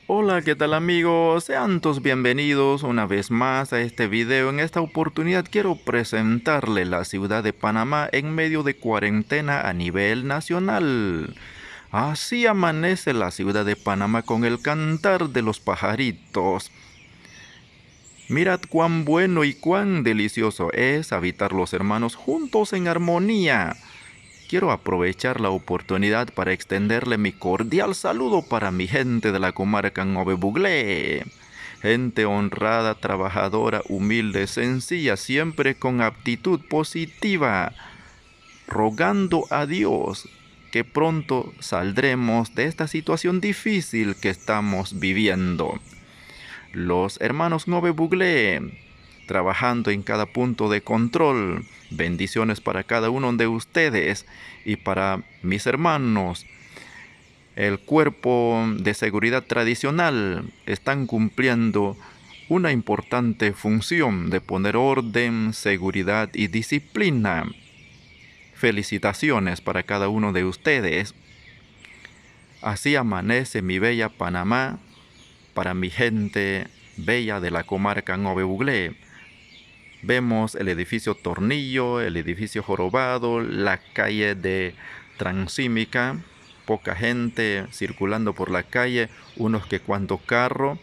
Hola, ¿qué tal amigos? Sean todos bienvenidos una vez más a este video. En esta oportunidad quiero presentarle la ciudad de Panamá en medio de cuarentena a nivel nacional. Así amanece la ciudad de Panamá con el cantar de los pajaritos. Mirad cuán bueno y cuán delicioso es habitar los hermanos juntos en armonía. Quiero aprovechar la oportunidad para extenderle mi cordial saludo para mi gente de la comarca Nove Buglé. Gente honrada, trabajadora, humilde, sencilla, siempre con aptitud positiva, rogando a Dios que pronto saldremos de esta situación difícil que estamos viviendo. Los hermanos Nove Buglé, trabajando en cada punto de control. Bendiciones para cada uno de ustedes y para mis hermanos. El cuerpo de seguridad tradicional están cumpliendo una importante función de poner orden, seguridad y disciplina. Felicitaciones para cada uno de ustedes. Así amanece mi bella Panamá para mi gente bella de la comarca Nove Buglé. Vemos el edificio Tornillo, el edificio Jorobado, la calle de Transímica, poca gente circulando por la calle, unos que cuantos carros.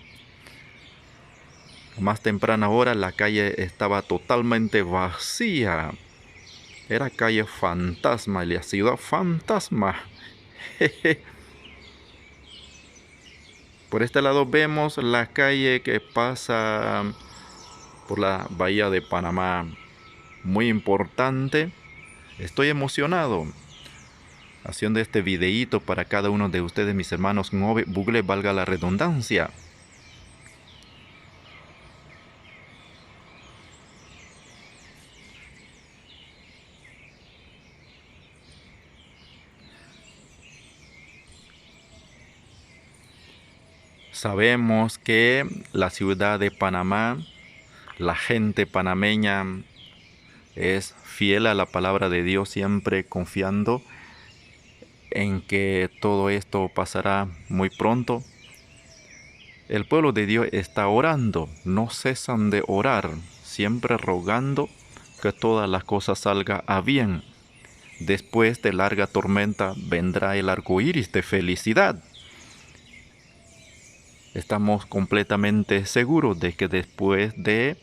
Más temprana hora la calle estaba totalmente vacía. Era calle fantasma, la ciudad fantasma. Por este lado vemos la calle que pasa por la bahía de Panamá. Muy importante. Estoy emocionado haciendo este videíto para cada uno de ustedes, mis hermanos Nove Buglé, valga la redundancia. Sabemos que la ciudad de Panamá, la gente panameña es fiel a la palabra de Dios, siempre confiando en que todo esto pasará muy pronto. El pueblo de Dios está orando, no cesan de orar, siempre rogando que todas las cosas salgan a bien. Después de larga tormenta vendrá el arco iris de felicidad. Estamos completamente seguros de que después de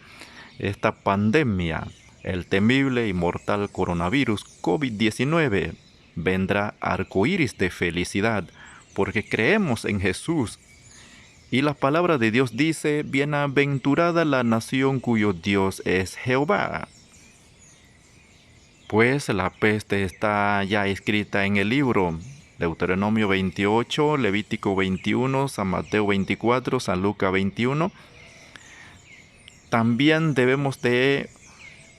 esta pandemia, el temible y mortal coronavirus COVID-19, vendrá arco iris de felicidad, porque creemos en Jesús. Y la palabra de Dios dice: bienaventurada la nación cuyo Dios es Jehová. Pues la peste está ya escrita en el libro. Deuteronomio 28, Levítico 21, San Mateo 24, San Lucas 21. También debemos de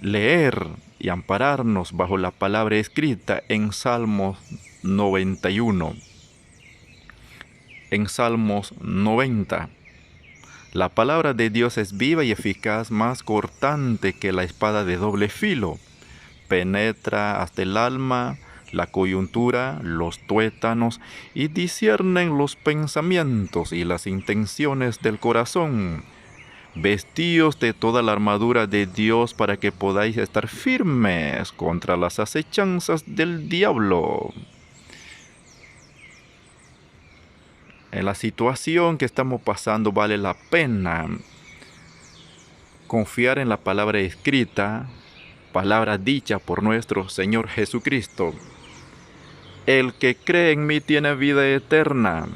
leer y ampararnos bajo la palabra escrita en Salmos 91. En Salmos 90. La palabra de Dios es viva y eficaz, más cortante que la espada de doble filo. Penetra hasta el alma, la coyuntura, los tuétanos, y disciernen los pensamientos y las intenciones del corazón. Vestíos de toda la armadura de Dios para que podáis estar firmes contra las acechanzas del diablo. En la situación que estamos pasando vale la pena confiar en la palabra escrita, palabra dicha por nuestro Señor Jesucristo. El que cree en mí tiene vida eterna,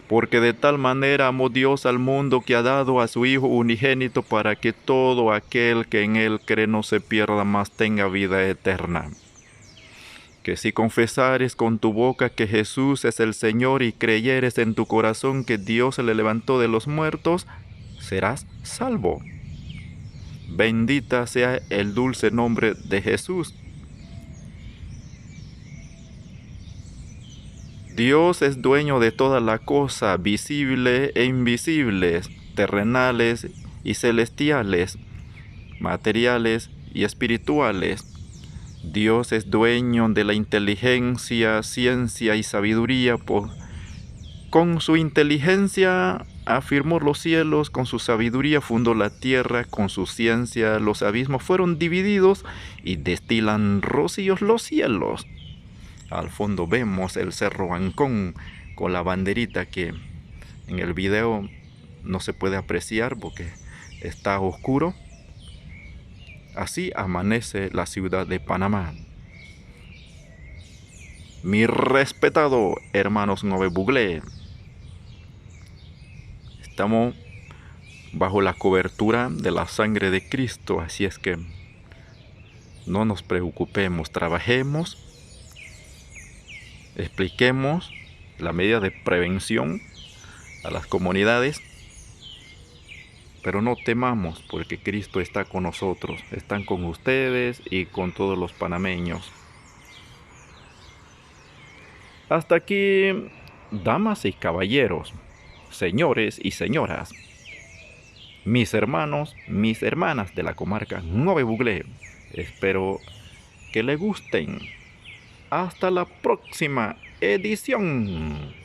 porque de tal manera amó Dios al mundo que ha dado a su Hijo unigénito para que todo aquel que en él cree no se pierda, mas tenga vida eterna. Que si confesares con tu boca que Jesús es el Señor y creyeres en tu corazón que Dios le levantó de los muertos, serás salvo. Bendita sea el dulce nombre de Jesús. Dios es dueño de toda la cosa, visible e invisibles, terrenales y celestiales, materiales y espirituales. Dios es dueño de la inteligencia, ciencia y sabiduría Con su inteligencia afirmó los cielos, con su sabiduría fundó la tierra, con su ciencia los abismos fueron divididos y destilan rocíos los cielos. Al fondo vemos el Cerro Ancón con la banderita que en el video no se puede apreciar porque está oscuro. Así amanece la ciudad de Panamá. Mi respetado hermanos Nove Bugle, estamos bajo la cobertura de la sangre de Cristo, así es que no nos preocupemos, trabajemos, expliquemos la medida de prevención a las comunidades, pero no temamos porque Cristo está con nosotros, están con ustedes y con todos los panameños. Hasta aquí, damas y caballeros, señores y señoras, mis hermanos, mis hermanas de la comarca Nove Bugle, espero que les gusten. Hasta la próxima edición.